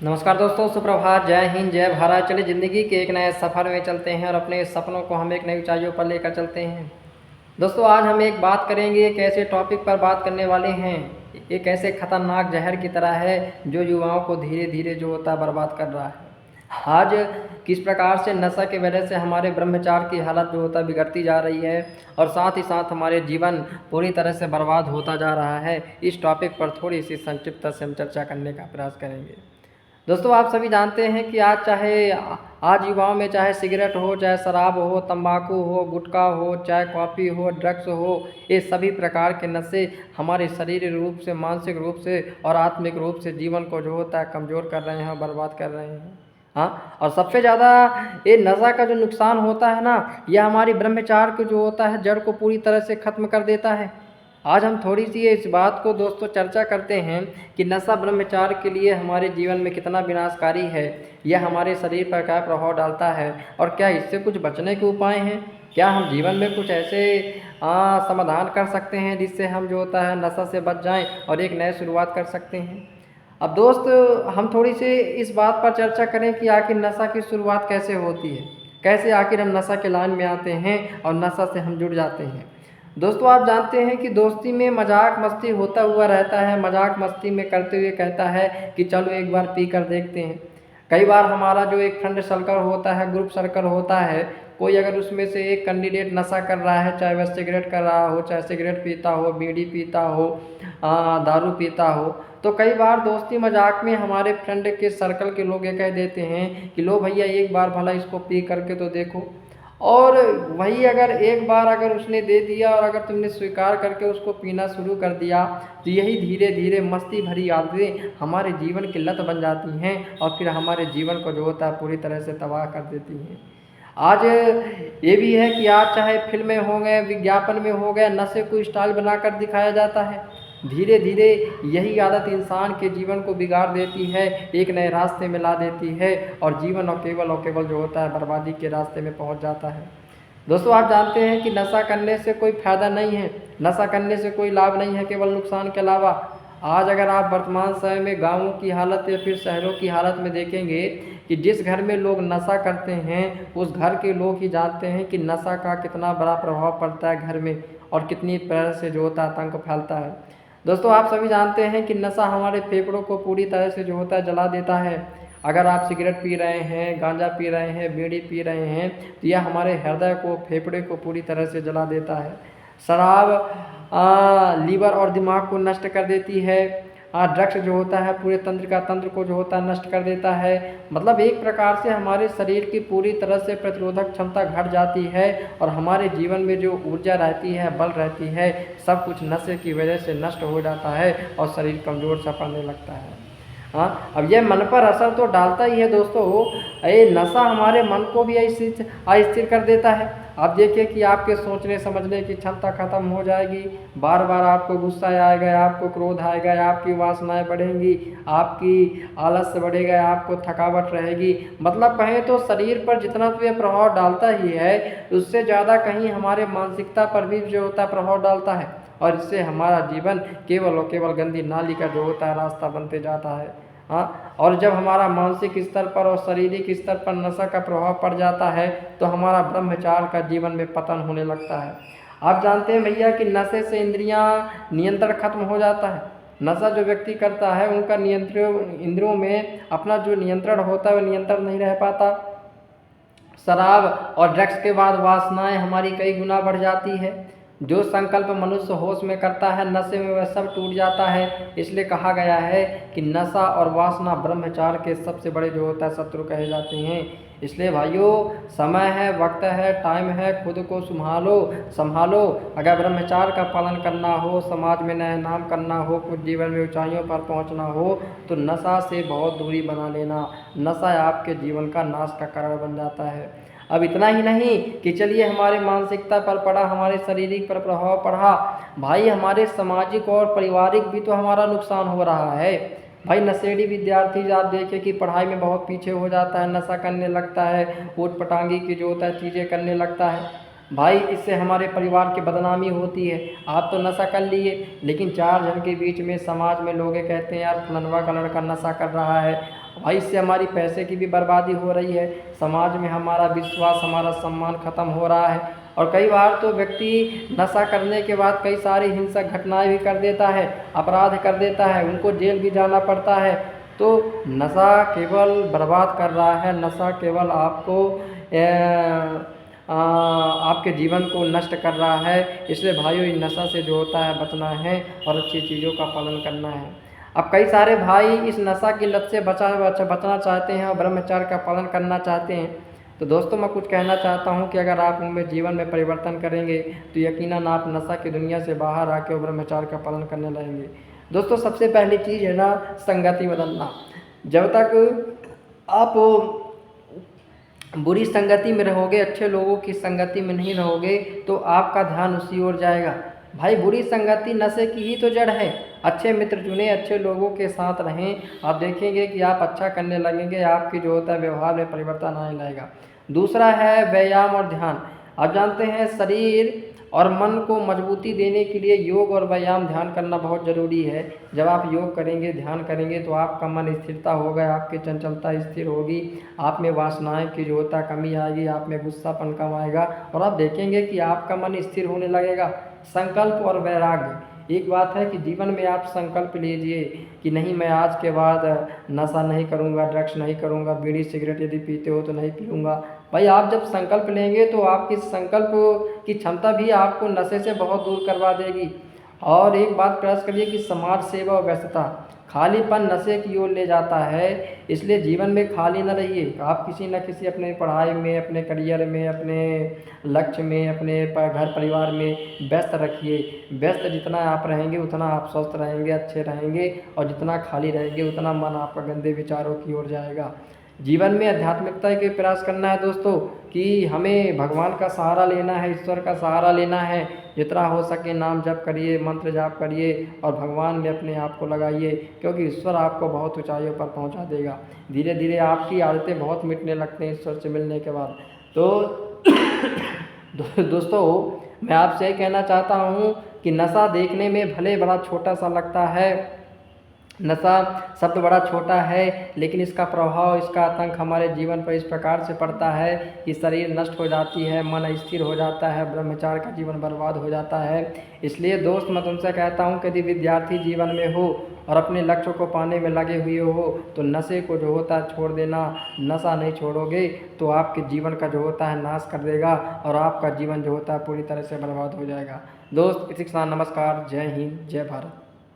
नमस्कार दोस्तों, सुप्रभात। जय हिंद, जय भारत। चलिए ज़िंदगी के एक नए सफ़र में चलते हैं और अपने सपनों को हम एक नई ऊंचाइयों पर लेकर चलते हैं। दोस्तों, आज हम एक बात करेंगे, एक ऐसे टॉपिक पर बात करने वाले हैं, एक ऐसे खतरनाक जहर की तरह है जो युवाओं को धीरे धीरे जो होता है बर्बाद कर रहा है। आज किस प्रकार से नशा की वजह से हमारे ब्रह्मचार की हालत जो होता है बिगड़ती जा रही है और साथ ही साथ हमारे जीवन पूरी तरह से बर्बाद होता जा रहा है, इस टॉपिक पर थोड़ी सी संक्षिप्त से हम चर्चा करने का प्रयास करेंगे। दोस्तों, आप सभी जानते हैं कि आज युवाओं में चाहे सिगरेट हो, चाहे शराब हो, तंबाकू हो, गुटखा हो, चाहे कॉफ़ी हो, ड्रग्स हो, ये सभी प्रकार के नशे हमारे शारीरिक रूप से, मानसिक रूप से और आत्मिक रूप से जीवन को जो होता है कमज़ोर कर रहे हैं और बर्बाद कर रहे हैं। हाँ, और सबसे ज़्यादा ये नशा का जो नुकसान होता है ना, यह हमारी ब्रह्मचार को जो होता है जड़ को पूरी तरह से ख़त्म कर देता है। आज हम थोड़ी सी इस बात को दोस्तों चर्चा करते हैं कि नशा ब्रह्मचार के लिए हमारे जीवन में कितना विनाशकारी है, यह हमारे शरीर पर क्या प्रभाव डालता है और क्या इससे कुछ बचने के उपाय हैं। क्या हम जीवन में कुछ ऐसे समाधान कर सकते हैं जिससे हम जो होता है नशा से बच जाएं और एक नई शुरुआत कर सकते हैं। अब दोस्त, हम थोड़ी सी इस बात पर चर्चा करें कि आखिर नशा की शुरुआत कैसे होती है, कैसे आखिर हम नशा के लाइन में आते हैं और नशा से हम जुड़ जाते हैं। दोस्तों, आप जानते हैं कि दोस्ती में मजाक मस्ती होता हुआ रहता है, मजाक मस्ती में करते हुए कहता है कि चलो एक बार पी कर देखते हैं। कई बार हमारा जो एक फ्रेंड सर्कल होता है, ग्रुप सर्कल होता है, कोई अगर उसमें से एक कैंडिडेट नशा कर रहा है, चाहे वह सिगरेट कर रहा हो, चाहे सिगरेट पीता हो, बीड़ी पीता हो, दारू पीता हो, तो कई बार दोस्ती मजाक में हमारे फ्रेंड के सर्कल के लोग ये कह देते हैं कि लो भैया एक बार भला इसको पी करके तो देखो। और वही अगर एक बार अगर उसने दे दिया और अगर तुमने स्वीकार करके उसको पीना शुरू कर दिया, तो यही धीरे धीरे मस्ती भरी आदतें हमारे जीवन की लत बन जाती हैं और फिर हमारे जीवन को जो होता है पूरी तरह से तबाह कर देती हैं। आज ये भी है कि आज चाहे फिल्में हो गए, विज्ञापन में हो गए, नशे को स्टाइल बनाकर दिखाया जाता है। धीरे धीरे यही आदत इंसान के जीवन को बिगाड़ देती है, एक नए रास्ते में ला देती है और जीवन और केवल जो होता है बर्बादी के रास्ते में पहुंच जाता है। दोस्तों, आप जानते हैं कि नशा करने से कोई फ़ायदा नहीं है, नशा करने से कोई लाभ नहीं है, केवल नुकसान के अलावा। आज अगर आप वर्तमान समय में गाँवों की हालत या फिर शहरों की हालत में देखेंगे कि जिस घर में लोग नशा करते हैं, उस घर के लोग ही जानते हैं कि नशा का कितना बड़ा प्रभाव पड़ता है घर में और कितनी तरह से जो होता है आतंक फैलता है। दोस्तों, आप सभी जानते हैं कि नशा हमारे फेफड़ों को पूरी तरह से जो होता है जला देता है। अगर आप सिगरेट पी रहे हैं, गांजा पी रहे हैं, बीड़ी पी रहे हैं, तो यह हमारे हृदय को, फेफड़े को पूरी तरह से जला देता है। शराब लीवर और दिमाग को नष्ट कर देती है। ड्रग्स जो होता है पूरे तंत्र को जो होता है नष्ट कर देता है। मतलब एक प्रकार से हमारे शरीर की पूरी तरह से प्रतिरोधक क्षमता घट जाती है और हमारे जीवन में जो ऊर्जा रहती है, बल रहती है, सब कुछ नशे की वजह से नष्ट हो जाता है और शरीर कमज़ोर सा पड़ने लगता है। अब यह मन पर असर तो डालता ही है दोस्तों। ये नशा हमारे मन को भी अस्थिर कर देता है। आप देखिए कि आपके सोचने समझने की क्षमता खत्म हो जाएगी, बार बार आपको गुस्सा आएगा, आपको क्रोध आएगा, आपकी वासनाएं बढ़ेंगी, आपकी आलस्य बढ़ेगा, आपको थकावट रहेगी। मतलब कहें तो शरीर पर जितना तो यह प्रभाव डालता ही है, उससे ज़्यादा कहीं हमारे मानसिकता पर भी जो होता है प्रभाव डालता है और इससे हमारा जीवन केवल और केवल गंदी नाली का जो होता है रास्ता बनते जाता है। और जब हमारा मानसिक स्तर पर और शारीरिक स्तर पर नशा का प्रभाव पड़ जाता है तो हमारा ब्रह्मचार का जीवन में पतन होने लगता है। आप जानते हैं भैया कि नशे से इंद्रियां नियंत्रण खत्म हो जाता है। नशा जो व्यक्ति करता है उनका इंद्रियों में अपना जो नियंत्रण होता है वो नियंत्रण नहीं रह पाता। शराब और ड्रग्स के बाद वासनाएं हमारी कई गुना बढ़ जाती है। जो संकल्प मनुष्य होश में करता है, नशे में वह सब टूट जाता है। इसलिए कहा गया है कि नशा और वासना ब्रह्मचार के सबसे बड़े जो होता है शत्रु कहे जाते हैं। इसलिए भाइयों, समय है, वक्त है, टाइम है, खुद को संभालो। अगर ब्रह्मचार का पालन करना हो, समाज में नया नाम करना हो, कुछ जीवन में ऊंचाइयों पर पहुंचना हो, तो नशा से बहुत दूरी बना लेना। नशा आपके जीवन का नाश का कारण बन जाता है। अब इतना ही नहीं कि चलिए हमारे मानसिकता पर पड़ा, हमारे शारीरिक पर प्रभाव पड़ा, भाई हमारे सामाजिक और पारिवारिक भी तो हमारा नुकसान हो रहा है। भाई नशेड़ी विद्यार्थी आप देखिए कि पढ़ाई में बहुत पीछे हो जाता है, नशा करने लगता है, ऊट पटांगी की जो होता है चीज़ें करने लगता है। भाई इससे हमारे परिवार की बदनामी होती है। आप तो नशा कर लिए, लेकिन चार जन के बीच में समाज में लोग कहते हैं यार फलनवा का लड़का नशा कर रहा है, भाई इससे हमारी पैसे की भी बर्बादी हो रही है, समाज में हमारा विश्वास, हमारा सम्मान खत्म हो रहा है। और कई बार तो व्यक्ति नशा करने के बाद कई सारी हिंसक घटनाएं भी कर देता है, अपराध कर देता है, उनको जेल भी जाना पड़ता है। तो नशा केवल बर्बाद कर रहा है, नशा केवल आपको आपके जीवन को नष्ट कर रहा है। इसलिए भाइयों, इन नशा से जो होता है बचना है और अच्छी चीज़ों का पालन करना है। अब कई सारे भाई इस नशा की लत से बचना चाहते हैं और ब्रह्मचर्य का पालन करना चाहते हैं। तो दोस्तों, मैं कुछ कहना चाहता हूं कि अगर आप उनमें जीवन में परिवर्तन करेंगे तो यकीनन आप नशा की दुनिया से बाहर आके ब्रह्मचर्य का पालन करने लगेंगे। दोस्तों, सबसे पहली चीज़ है ना, संगति बदलना। जब तक आप बुरी संगति में रहोगे, अच्छे लोगों की संगति में नहीं रहोगे, तो आपका ध्यान उसी ओर जाएगा। भाई, बुरी संगति नशे की ही तो जड़ है। अच्छे मित्र चुने, अच्छे लोगों के साथ रहें, आप देखेंगे कि आप अच्छा करने लगेंगे, आपकी जो होता है व्यवहार में परिवर्तन आने लगेगा। दूसरा है व्यायाम और ध्यान। आप जानते हैं, शरीर और मन को मजबूती देने के लिए योग और व्यायाम, ध्यान करना बहुत ज़रूरी है। जब आप योग करेंगे, ध्यान करेंगे, तो आपका मन स्थिरता होगा, आपकी चंचलता स्थिर होगी, आप में वासनाएं की जो होता कमी आएगी, आप में गुस्सापन कम आएगा और आप देखेंगे कि आपका मन स्थिर होने लगेगा। संकल्प और वैराग्य। एक बात है कि जीवन में आप संकल्प लीजिए कि नहीं, मैं आज के बाद नशा नहीं करूँगा, ड्रग्स नहीं करूँगा, बीड़ी सिगरेट यदि पीते हो तो नहीं पीऊँगा। भाई, आप जब संकल्प लेंगे तो आपकी संकल्प की क्षमता भी आपको नशे से बहुत दूर करवा देगी। और एक बात प्रयास करिए कि समाज सेवा और व्यस्तता। खालीपन नशे की ओर ले जाता है, इसलिए जीवन में खाली न रहिए। आप किसी न किसी अपने पढ़ाई में, अपने करियर में, अपने लक्ष्य में, अपने घर परिवार में व्यस्त रखिए। व्यस्त जितना आप रहेंगे उतना आप स्वस्थ रहेंगे, अच्छे रहेंगे, और जितना खाली रहेंगे उतना मन आपका गंदे विचारों की ओर जाएगा। जीवन में आध्यात्मिकता के प्रयास करना है दोस्तों, कि हमें भगवान का सहारा लेना है, ईश्वर का सहारा लेना है। जितना हो सके नाम जप करिए, मंत्र जाप करिए और भगवान में अपने आप को लगाइए, क्योंकि ईश्वर आपको बहुत ऊंचाइयों पर पहुंचा देगा। धीरे धीरे आपकी आदतें बहुत मिटने लगते हैं ईश्वर से मिलने के बाद। तो दोस्तों, मैं आपसे ये कहना चाहता हूँ कि नशा देखने में भले बड़ा छोटा सा लगता है, नशा शब्द बड़ा छोटा है, लेकिन इसका प्रभाव, इसका आतंक हमारे जीवन पर इस प्रकार से पड़ता है कि शरीर नष्ट हो जाती है, मन स्थिर हो जाता है, ब्रह्मचार्य का जीवन बर्बाद हो जाता है। इसलिए दोस्त, मैं तुमसे कहता हूँ कि यदि विद्यार्थी जीवन में हो और अपने लक्ष्य को पाने में लगे हुए हो, तो नशे को जो होता है छोड़ देना। नशा नहीं छोड़ोगे तो आपके जीवन का जो होता है नाश कर देगा और आपका जीवन जो होता है पूरी तरह से बर्बाद हो जाएगा। दोस्त, इसी के साथ नमस्कार, जय हिंद, जय भारत।